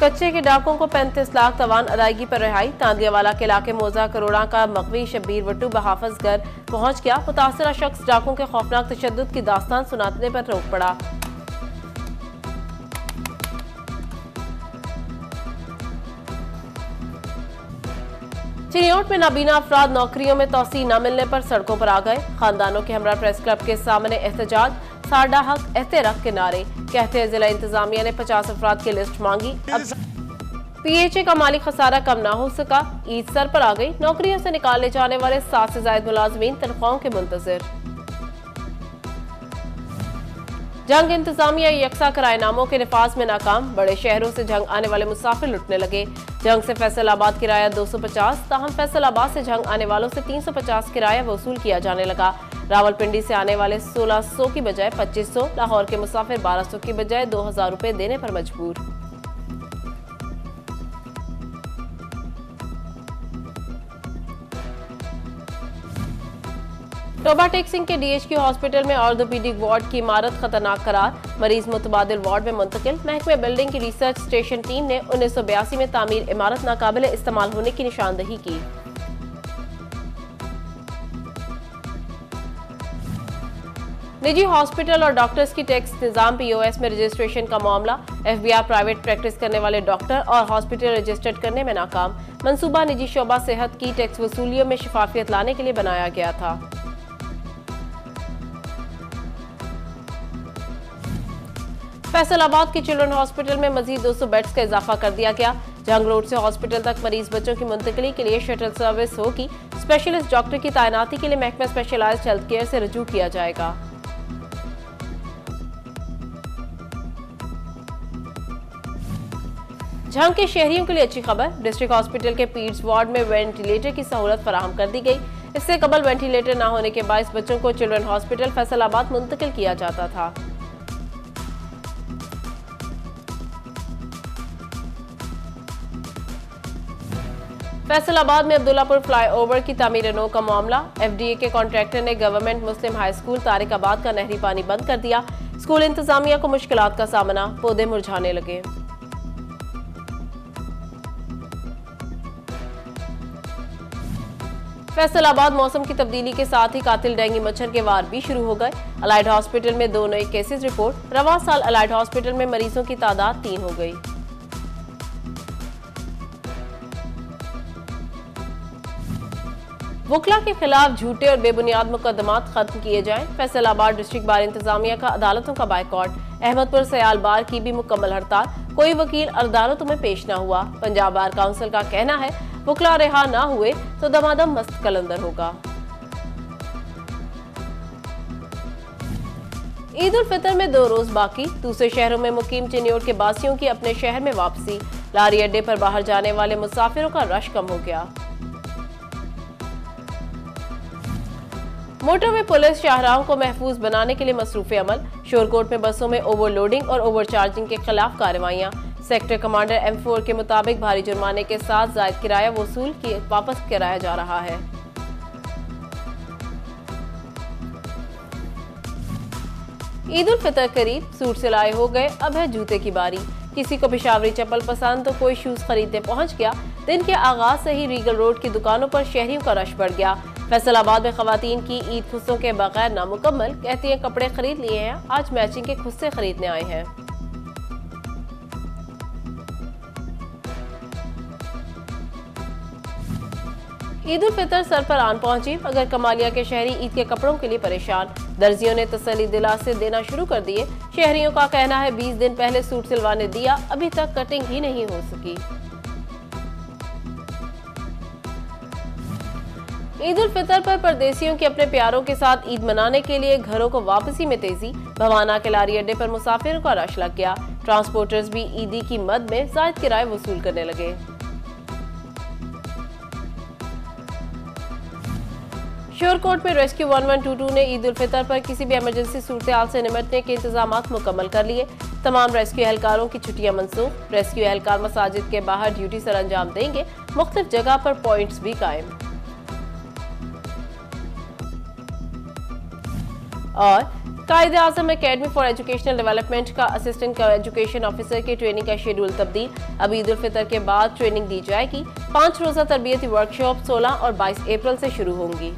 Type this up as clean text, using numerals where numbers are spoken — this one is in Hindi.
कच्चे के डाकों को 35 लाख तवान अदायगी पर रिहाई। तांदियावाला के इलाके मोजा करोड़ा का मकवी शब्बीर वट्टू बहाफज घर पहुंच गया। मुतासरा शख्स डाकों के खौफनाक तशद्दुद की दास्तान सुनाने पर रोक पड़ा। चिनियोट में नाबीना अफराद नौकरियों में तोसी न मिलने पर सड़कों पर आ गए। खानदानों के हमरा प्रेस क्लब के सामने एहतजाज। साडा हक एहते रख के नारे। कहते हैं जिला इंतजामिया ने 50 अफराद की लिस्ट मांगी। अब पीएचए का माली खसारा कम ना हो सका। ईद सर पर आ गई। नौकरियों से निकाले जाने वाले 7 से ज्यादा मुलाजमीन तनख्वाहों के मुंतजिर। जंग इंतजामिया यकसा किराएनामों के निफाज में नाकाम। बड़े शहरों से जंग आने वाले मुसाफिर लुटने लगे। जंग से फैसलाबाद किराया 250, ताहम फैसलाबाद से जंग आने वालों से 350 किराया वसूल किया जाने लगा। रावलपिंडी से आने वाले 1600 की बजाय 2500, लाहौर के मुसाफिर 1200 की बजाय 2000 रुपए देने पर मजबूर। टोबा टेक सिंह के डीएचक्यू हॉस्पिटल में ऑर्थोपीडिक वार्ड की इमारत खतरनाक करार। मरीज मुतबादिल वार्ड में मुंतकिल। महकमे बिल्डिंग की रिसर्च स्टेशन टीम ने 1982 में तामीर इमारत नाकाबिल इस्तेमाल होने की निशानदही की। निजी हॉस्पिटल और डॉक्टर्स की टैक्स निजाम पीओएस में रजिस्ट्रेशन का मामला। एफबीआर प्राइवेट प्रैक्टिस करने वाले डॉक्टर और हॉस्पिटल रजिस्टर्ड करने में नाकाम। मंसूबा निजी शोबा सेहत की टैक्स वसूलियों में शफाफियत लाने के लिए बनाया गया था। फैसलाबाद के चिल्ड्रन हॉस्पिटल में मजीद 200 बेड्स का इजाफा कर दिया गया। जंग रोड से हॉस्पिटल तक मरीज बच्चों की मुंतकिली के लिए शटल सर्विस होगी। स्पेशलिस्ट डॉक्टर की तैनाती के लिए महकमा स्पेशलाइज्ड हेल्थ केयर से रजू किया जाएगा। जंग के शहरियों के लिए अच्छी खबर। डिस्ट्रिक्ट हॉस्पिटल के पीड्स वार्ड में वेंटिलेटर की सहूलत फराहम कर दी गई। इससे कबल वेंटिलेटर न होने के बायस बच्चों को चिल्ड्रन हॉस्पिटल फैसलाबाद मुंतकिल किया जाता था। फैसलाबाद में अब्दुल्लापुर फ्लाईओवर की तामीर नो का मामला। एफडीए के कॉन्ट्रैक्टर ने गवर्नमेंट मुस्लिम हाई स्कूल तारिकाबाद का नहरी पानी बंद कर दिया। स्कूल इंतजामिया को मुश्किलात का सामना। पौधे मुरझाने लगे। फैसलाबाद मौसम की तब्दीली के साथ ही कातिल डेंगू मच्छर के वार भी शुरू हो गए। अलाइड हॉस्पिटल में 2 नए केसेस रिपोर्ट। रवां साल अलाइड हॉस्पिटल में मरीजों की तादाद 3 हो गई। वकला के खिलाफ झूठे और बेबुनियाद मुकदमात खत्म किए जाएं। फैसलाबाद डिस्ट्रिक्ट बार इंतजामिया का अदालतों का बायकॉट। अहमदपुर सयाल बार की भी मुकम्मल हड़ताल। कोई वकील अदालतों में पेश न हुआ। पंजाब बार काउंसिल का कहना है वकला रिहा न हुए तो दमादम मस्त कलंदर होगा। ईद उल फितर में 2 रोज बाकी। दूसरे शहरों में मुकीम चिनियोट के बासियों की अपने शहर में वापसी। लारी अड्डे पर बाहर जाने वाले मुसाफिरों का रश कम हो गया। मोटरवे पुलिस शाहराहों को महफूज बनाने के लिए मसरूफ अमल। शोरकोट में बसों में ओवरलोडिंग और ओवरचार्जिंग के खिलाफ कार्रवाइयां। सेक्टर कमांडर M4 के मुताबिक भारी जुर्माने के साथ जायद किराया वसूल किए वापस कराया जा रहा है। ईद उल फितर करीब। सूट सिलाए हो गए, अब है जूते की बारी। किसी को पेशावरी चप्पल पसंद तो कोई शूज खरीदने पहुंच गया। दिन के आगाज से ही रीगल रोड की दुकानों पर शहरियों का रश बढ़ गया। फैसलाबाद में खवातीन की ईद खुस्सों के बगैर नामुकम्मल। कहती हैं कपड़े खरीद लिए हैं, आज मैचिंग के खुस्से खरीदने आए हैं। ईद उल फितर सर पर आन पहुंची, मगर कमालिया के शहरी ईद के कपड़ों के लिए परेशान। दर्जियों ने तसल्ली दिला से देना शुरू कर दिए। शहरियों का कहना है 20 दिन पहले सूट सिलवाने दिया, अभी तक कटिंग ही नहीं हो सकी। ईद उल फितर पर परदेसियों की अपने प्यारों के साथ ईद मनाने के लिए घरों को वापसी में तेजी। भवाना के लारी अड्डे पर मुसाफिरों का रश लग गया। ट्रांसपोर्टर्स भी ईदी की मद में जायद किराए वसूल करने लगे। शोरकोट में रेस्क्यू 1122 ने ईद उल फितर पर किसी भी इमरजेंसी सूरत-ए-हाल से निपटने के इंतजामात मुकम्मल कर लिए। तमाम रेस्क्यू एहलकारों की छुट्टियां मनसूख। रेस्क्यू एहलकार मसाजिद के बाहर ड्यूटी सर अंजाम देंगे। मुख्तलिफ जगह पर पॉइंट्स भी कायम। और कायदे आजम अकेडमी फॉर एजुकेशनल डेवलपमेंट का असिस्टेंट एजुकेशन ऑफिसर की ट्रेनिंग का शेड्यूल तब्दील। अब ईद उल फितर के बाद ट्रेनिंग दी जाएगी। 5 रोजा तरबियती वर्कशॉप 16 और 22 अप्रैल से शुरू होंगी।